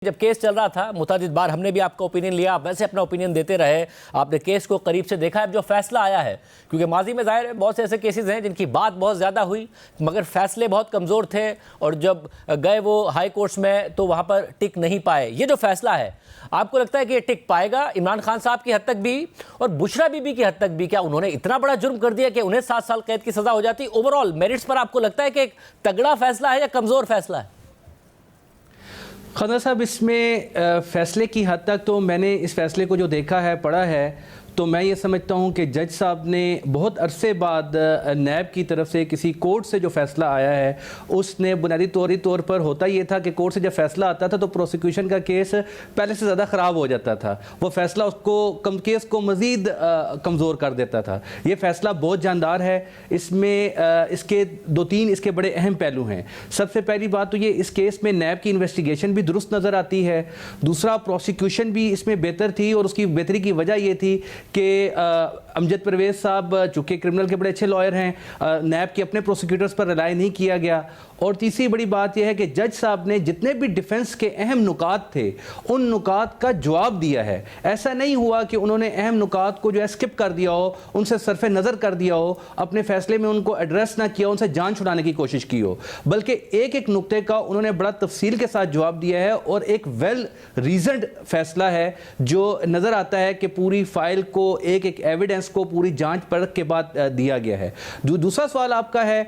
जब केस चल रहा था मुतादिद बार हमने भी आपका ओपिनियन लिया, आप वैसे अपना ओपिनियन देते रहे, आपने केस को करीब से देखा है। जो फैसला आया है, क्योंकि माजी में जाहिर है बहुत से ऐसे केसेस हैं जिनकी बात बहुत ज़्यादा हुई मगर फैसले बहुत कमज़ोर थे और जब गए वो हाई कोर्ट्स में तो वहाँ पर टिक नहीं पाए। ये जो फैसला है आपको लगता है कि ये टिक पाएगा इमरान खान साहब की हद तक भी और बुशरा बीबी की हद तक भी? क्या उन्होंने इतना बड़ा जुर्म कर दिया कि उन्हें 7 साल कैद की सज़ा हो जाती? ओवरऑल मेरिट्स पर आपको लगता है कि एक तगड़ा फैसला है या कमज़ोर फैसला है? खदर साहब, इसमें फ़ैसले की हद तक तो मैंने इस फ़ैसले को जो देखा है, पढ़ा है, तो मैं ये समझता हूँ कि जज साहब ने बहुत अरसे बाद नैब की तरफ से किसी कोर्ट से जो फ़ैसला आया है उसने बुनियादी तौर पर होता ये था कि कोर्ट से जब फ़ैसला आता था तो प्रोसिक्यूशन का केस पहले से ज़्यादा ख़राब हो जाता था। वो फ़ैसला उसको केस को मज़ीद कमज़ोर कर देता था। ये फ़ैसला बहुत जानदार है। इसमें इसके 2-3 इसके बड़े अहम पहलू हैं। सबसे पहली बात तो ये, इस केस में नैब की इन्वेस्टिगेशन भी दुरुस्त नज़र आती है। दूसरा, प्रोसिक्यूशन भी इसमें बेहतर थी और उसकी बेहतरी की वजह ये थी कि अमजद परवेज़ साहब चूँकि क्रिमिनल के बड़े अच्छे लॉयर हैं, नैब के अपने प्रोसिक्यूटर्स पर रिलाई नहीं किया गया। और तीसरी बड़ी बात यह है कि जज साहब ने जितने भी डिफेंस के अहम नुकात थे उन नुकात का जवाब दिया है। ऐसा नहीं हुआ कि उन्होंने अहम नुकात को जो है स्किप कर दिया हो, उनसे सरफे नज़र कर दिया हो, अपने फैसले में उनको एड्रेस ना किया, उनसे जान छुड़ाने की कोशिश की हो, बल्कि एक एक नुक्ते का उन्होंने बड़ा तफसील के साथ जवाब दिया है और एक वेल रीजनड फैसला है जो नज़र आता है कि पूरी फाइल को, एक एक एविडेंस को पूरी जांच परख के बाद दिया गया है। दूसरा सवाल आपका है,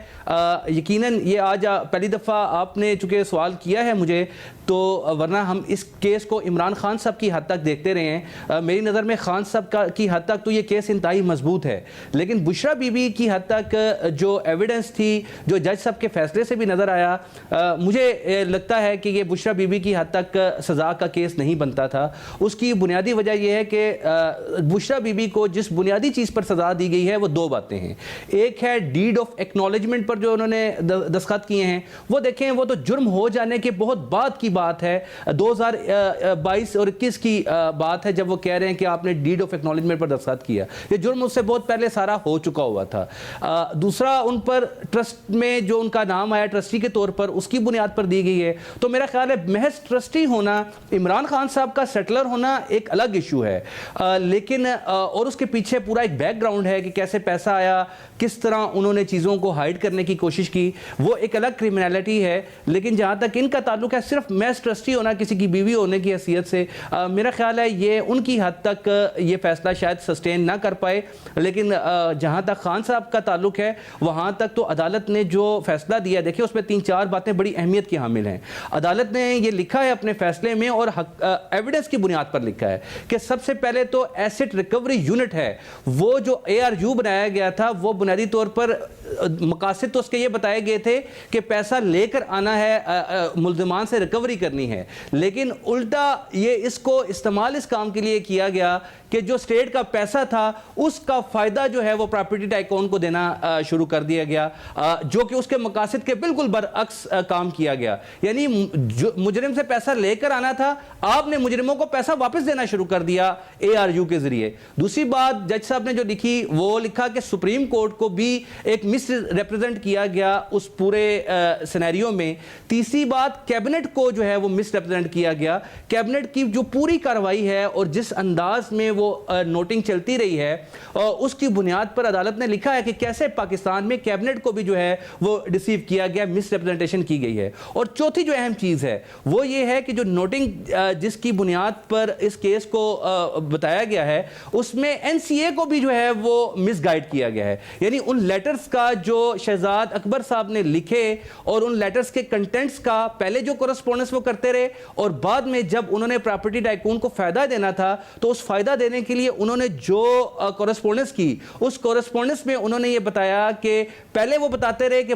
यकीनन ये आज पहली दफ़ा आपने चूँकि सवाल किया है मुझे, तो वरना हम इस केस को इमरान खान साहब की हद तक देखते रहे हैं। मेरी नज़र में खान साहब की हद तक तो ये केस इंतहाई मजबूत है, लेकिन बुशरा बीबी की हद तक जो एविडेंस थी, जो जज साहब के फैसले से भी नज़र आया, मुझे लगता है कि ये बुशरा बीबी की हद तक सज़ा का केस नहीं बनता था। उसकी बुनियादी वजह यह है कि बुशरा बीबी को जिस बुनियादी चीज़ पर सज़ा दी गई है वो 2 बातें हैं। एक है डीड ऑफ एक्नॉलेजमेंट पर जो उन्होंने दस्तखत किए हैं, वो देखें, वो तो जुर्म हो जाने के बहुत बाद की बात है, 2022 और 21 की बात है जब वो कह रहे हैं कि आपने डीड ऑफ एक्नॉलेजमेंट पर दस्तखत किया। ये जुर्म उससे बहुत पहले सारा हो चुका हुआ था। दूसरा, उन पर ट्रस्ट में जो उनका नाम आया ट्रस्टी के तौर पर, उसकी बुनियाद पर दी गई है। तो मेरा ख्याल है महज ट्रस्टी होना, इमरान खान साहब का सेटलर होना एक अलग इशू है, लेकिन और उसके पीछे पूरा एक बैकग्राउंड है कि कैसे पैसा आया, किस तरह उन्होंने चीज़ों को हाइड करने की कोशिश की, वो एक अलग क्रिमिनलिटी है। लेकिन जहाँ तक इनका ताल्लुक है सिर्फ मैस ट्रस्टी होना, किसी की बीवी होने की हैसियत से, मेरा ख्याल है ये उनकी हद तक ये फैसला शायद सस्टेन ना कर पाए। लेकिन जहाँ तक खान साहब का ताल्लुक है वहाँ तक तो अदालत ने जो फैसला दिया, देखिए उसमें 3-4 बातें बड़ी अहमियत की हामिल हैं। अदालत ने ये लिखा है अपने फैसले में और एविडेंस की बुनियाद पर लिखा है कि सबसे पहले तो एसेट रिकवरी यूनिट है, वो जो ARU बनाया गया था, वो बुनियादी तौर पर मकासद तो उसके ये बताए गए थे कि पैसा लेकर आना है, मुल्ज़िमान से रिकवरी करनी है, लेकिन उल्टा ये इसको इस्तेमाल इस काम के लिए किया गया कि जो स्टेट का पैसा था उसका फ़ायदा जो है वो प्रॉपर्टी टाइकून को देना शुरू कर दिया गया, जो कि उसके मकासद के बिल्कुल बरअक्स काम किया गया। यानी मुजरिम से पैसा लेकर आना था, आपने मुजरिमों को पैसा वापस देना शुरू कर दिया ARU के ज़रिए। दूसरी बात जज साहब ने जो लिखी, वो लिखा कि सुप्रीम कोर्ट को भी एक मिस रिप्रेजेंट किया गया उस पूरे सिनेरियो में। तीसरी बात, कैबिनेट को जो है वो मिस रिप्रेजेंट किया गया। कैबिनेट की जो पूरी कार्रवाई है और जिस अंदाज में वो नोटिंग चलती रही है, उसकी बुनियाद पर अदालत ने लिखा है कि कैसे पाकिस्तान में कैबिनेट को भी जो है वो डिसीव किया गया, मिस रिप्रेजेंटेशन की गई है। और चौथी जो अहम चीज़ है वो ये है कि जो नोटिंग जिसकी बुनियाद पर इस केस को बताया गया है, उसमें NCA को भी जो है वो मिसगाइड किया गया है। यानी उन लेटर्स का जो शहजाद अकबर साहब ने लिखे और उन लेटर्स के कंटेंट्स का पहले जो कोरेस्पोंडेंस वो करते रहे और बाद में जब उन्होंने प्रॉपर्टी टाइकून को फायदा देना था तो उस फायदा देने के लिए उन्होंने जो कोरेस्पोंडेंस की, उस कोरेस्पोंडेंस में उन्होंने ये बताया कि पहले वो बताते रहे कि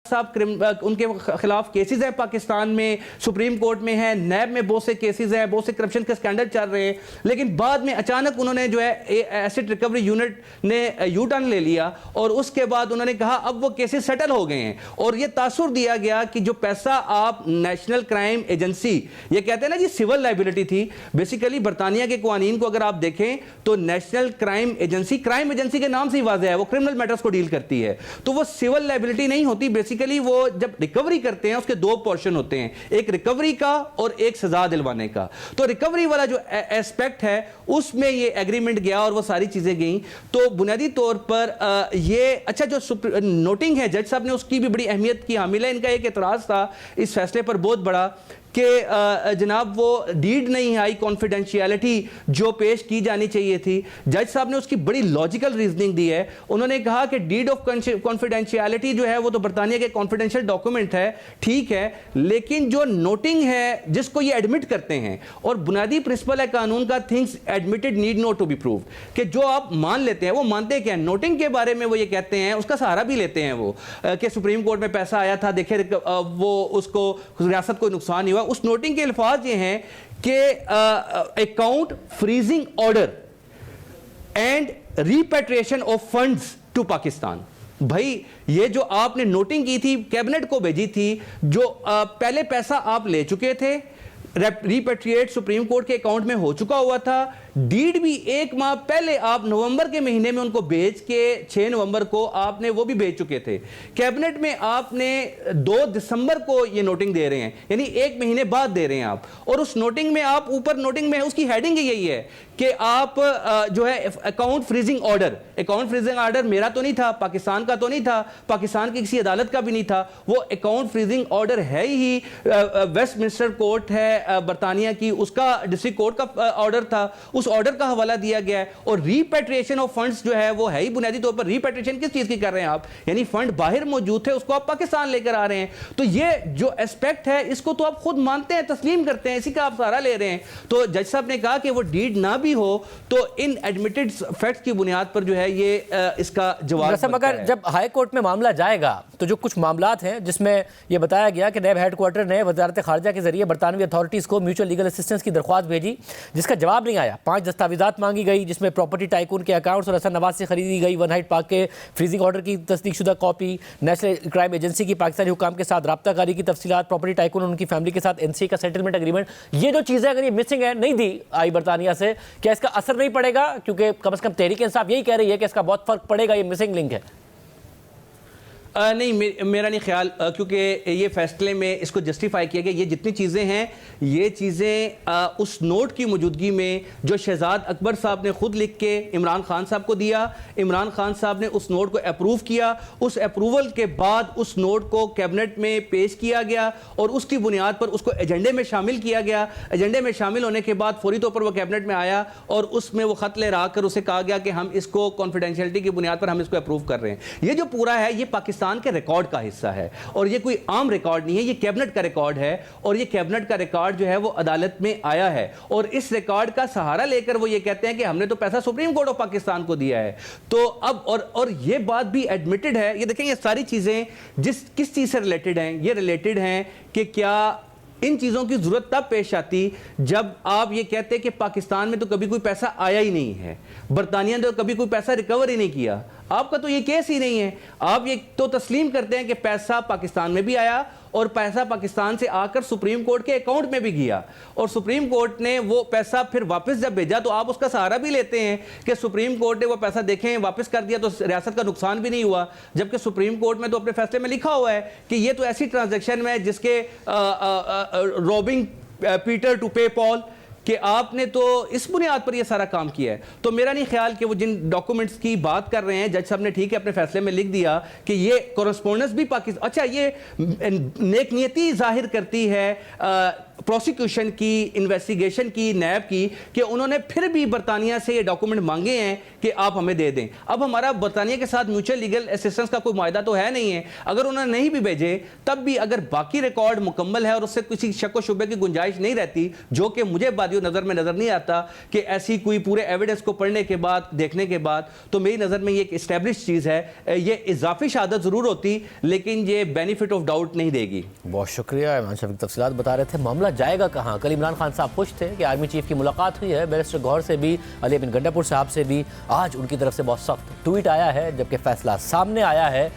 साहब उनके खिलाफ केसेस हैं पाकिस्तान में, सुप्रीम कोर्ट में है, नैब में बहुत से केसेस हैं, बहुत से करप्शन के स्कैंडल चल रहे हैं, लेकिन बाद में अचानक उन्होंने जो है एसेट रिकवरी यूनिट ने यू टर्न ले लिया और उसके बाद उन्होंने कहा अब वो केसेस सेटल हो गए हैं। और ये तासुर दिया गया कि जो पैसा आप नेशनल क्राइम एजेंसी, ये कहते हैं ना जी सिविल लाइबिलिटी थी, बेसिकली बरतानिया के कानून को अगर आप देखें तो नेशनल क्राइम एजेंसी के नाम से ही वाज़ेह है, वो क्रिमिनल मैटर्स को डील करती है, तो वो सिविल लाइबिलिटी नहीं होती, बेसिकली बेसिकली वो जब रिकवरी करते हैं उसके दो पोर्शन होते हैं, एक रिकवरी का और एक सजा दिलवाने का। तो रिकवरी वाला जो एस्पेक्ट है उसमें ये एग्रीमेंट गया और वो सारी चीजें गई। तो बुनियादी तौर पर ये अच्छा जो नोटिंग है जज साहब ने उसकी भी बड़ी अहमियत की हामिल है। इनका एक एतराज था इस फैसले पर बहुत बड़ा कि जनाब वो डीड नहीं आई, कॉन्फिडेंशियलिटी जो पेश की जानी चाहिए थी। जज साहब ने उसकी बड़ी लॉजिकल रीजनिंग दी है। उन्होंने कहा कि डीड ऑफ कॉन्फिडेंशियलिटी जो है वो तो बरतानिया के कॉन्फिडेंशियल डॉक्यूमेंट है, ठीक है, लेकिन जो नोटिंग है जिसको ये एडमिट करते हैं, और बुनियादी प्रिंसिपल है कानून का, things admitted need not to be prove, कि जो आप मान लेते हैं वो मानते क्या है। नोटिंग के बारे में वो ये कहते हैं, उसका सहारा भी लेते हैं वो कि सुप्रीम कोर्ट में पैसा आया था, देखे वो उसको रियासत को नुकसान नहीं हुआ। उस नोटिंग के अल्फाज ये हैं कि account freezing order and repatriation of funds to Pakistan. भाई ये जो आपने नोटिंग की थी, कैबिनेट को भेजी थी, जो पहले पैसा आप ले चुके थे, रिपेट्रिएट सुप्रीम कोर्ट के अकाउंट में हो चुका हुआ था, डीड भी एक माह पहले आप नवंबर के महीने में उनको भेज के 6 नवंबर को आपने वो भी भेज चुके थे। कैबिनेट में आपने 2 दिसंबर को ये नोटिंग दे रहे हैं, यानी 1 महीने बाद दे रहे हैं आप। और उस नोटिंग में आप ऊपर नोटिंग में उसकी हेडिंग यही है कि आप जो है account freezing order, account freezing order मेरा तो नहीं था, पाकिस्तान का तो नहीं था, पाकिस्तान की किसी अदालत का भी नहीं था, वो अकाउंट फ्रीजिंग ऑर्डर है ही वेस्टमिंस्टर कोर्ट है बरतानिया की, उसका डिस्ट्रिक्ट कोर्ट का ऑर्डर था, उस ऑर्डर का हवाला दिया गया है। और रिपेट्रिएशन ऑफ फंड्स जो है वो है ही बुनियादी तौर पर रिपेट्रिएशन किस चीज की कर रहे हैं आप, यानी फंड बाहर मौजूद थे उसको आप पाकिस्तान लेकर आ रहे हैं। तो ये जो एस्पेक्ट है इसको तो आप खुद मानते हैं, तस्लीम करते हैं, इसी का आप सहारा ले रहे हैं। तो जज साहब ने कहा कि वो डीड ना भी हो तो इन एडमिटेड फैक्ट्स की बुनियाद पर जो है ये इसका जवाब। मगर जब हाई कोर्ट में मामला जाएगा तो जो कुछ मामलात हैं जिसमें यह बताया गया कि नैब हेडक्वार्टर ने वजारत खारजा के जरिए बरतानवी अथॉरिटीज़ को म्यूचुअल लीगल असिस्टेंस की दरख्वास्त भेजी, जिसका जवाब नहीं आया। 5 दस्तावेजात मांगी गई जिसमें प्रॉपर्टी टाइकून के अकाउंट्स और हसन नवाज से खरीदी गई वन हाइट पार्क के फ्रीजिंग ऑर्डर की तस्दीकशुदा कॉपी, नेशनल क्राइम एजेंसी की पाकिस्तानी हुकाम के साथ राब्ताकारी की तफसीलात, प्रॉपर्टी टाइकून और उनकी फैमिली के साथ एनसीए का सेटलमेंट एग्रीमेंट। ये जो चीज़ें अगर ये मिसिंग है, नहीं दी आई बरतानिया से, क्या इसका असर नहीं पड़ेगा? क्योंकि कम से कम तहरीक इंसाफ यही कह रही है कि इसका बहुत फर्क पड़ेगा, ये मिसिंग लिंक है। नहीं मेरा नहीं ख्याल, क्योंकि ये फैसले में इसको जस्टिफाई किया गया, ये जितनी चीज़ें हैं ये चीज़ें उस नोट की मौजूदगी में जो शहजाद अकबर साहब ने खुद लिख के इमरान खान साहब को दिया, इमरान खान साहब ने उस नोट को अप्रूव किया, उस अप्रूवल के बाद उस नोट को कैबिनेट में पेश किया गया और उसकी बुनियाद पर उसको एजेंडे में शामिल किया गया। एजेंडे में शामिल होने के बाद फौरी तौर पर वो कैबिनेट में आया और उसमें वो खत ले रहा कर उसे कहा गया कि हम इसको कॉन्फिडेंशियलिटी की बुनियाद पर हम इसको अप्रूव कर रहे हैं। ये जो पूरा है ये पाकिस्तान के रिकॉर्ड का हिस्सा है और ये कोई आम रिकॉर्ड नहीं है, ये कैबिनेट का रिकॉर्ड है और ये कैबिनेट का रिकॉर्ड जो है वो अदालत में आया है और इस रिकॉर्ड का सहारा लेकर वो ये कहते हैं कि हमने तो पैसा सुप्रीम कोर्ट ऑफ पाकिस्तान को दिया है। तो अब और ये बात भी एडमिटेड है। ये देखें, ये सारी चीजें किस चीज से रिलेटेड हैं, ये रिलेटेड हैं कि क्या इन चीज़ों की ज़रूरत तब पेश आती जब आप ये कहते हैं कि पाकिस्तान में तो कभी कोई पैसा आया ही नहीं है, बरतानिया ने तो कभी कोई पैसा रिकवर ही नहीं किया। आपका तो ये केस ही नहीं है। आप ये तो तस्लीम करते हैं कि पैसा पाकिस्तान में भी आया और पैसा पाकिस्तान से आकर सुप्रीम कोर्ट के अकाउंट में भी गया और सुप्रीम कोर्ट ने वो पैसा फिर वापस जब भेजा तो आप उसका सहारा भी लेते हैं कि सुप्रीम कोर्ट ने वो पैसा देखें वापस कर दिया तो रियासत का नुकसान भी नहीं हुआ, जबकि सुप्रीम कोर्ट में तो अपने फैसले में लिखा हुआ है कि ये तो ऐसी ट्रांजैक्शन में जिसके रॉबिंग पीटर टू पे पॉल कि आपने तो इस बुनियाद पर यह सारा काम किया है। तो मेरा नहीं ख्याल कि वो जिन डॉक्यूमेंट्स की बात कर रहे हैं जज साहब ने ठीक है अपने फैसले में लिख दिया कि ये कॉरेस्पोंडेंस भी पाकिस्तान, अच्छा ये नेक नियति जाहिर करती है प्रोसिक्यूशन की, इन्वेस्टिगेशन की, नैब की, कि उन्होंने फिर भी बरतानिया से ये डॉक्यूमेंट मांगे हैं कि आप हमें दे दें। अब हमारा बरतानिया के साथ म्यूचुअल लीगल असिस्टेंस का कोई मायदा तो है नहीं है, अगर उन्होंने नहीं भी भेजे तब भी अगर बाकी रिकॉर्ड मुकम्मल है और उससे किसी शक व शुबे की गुंजाइश नहीं रहती, जो कि मुझे बादियों नज़र में नज़र नहीं आता कि ऐसी कोई पूरे एविडेंस को पढ़ने के बाद, देखने के बाद, तो मेरी नज़र में ये एक इस्टेब्लिश चीज़ है। ये इजाफी शहादत ज़रूर होती लेकिन ये बेनिफिट ऑफ डाउट नहीं देगी। बहुत शुक्रिया इमरान शफीक, तफसीलात बता रहे थे। मामला जाएगा कहाँ? कल इमरान खान साहब खुश थे कि आर्मी चीफ की मुलाकात हुई है, बैरिस्टर गौहर से भी, अली बिन गंडापुर साहब से भी। आज उनकी तरफ से बहुत सख्त ट्वीट आया है जबकि फैसला सामने आया है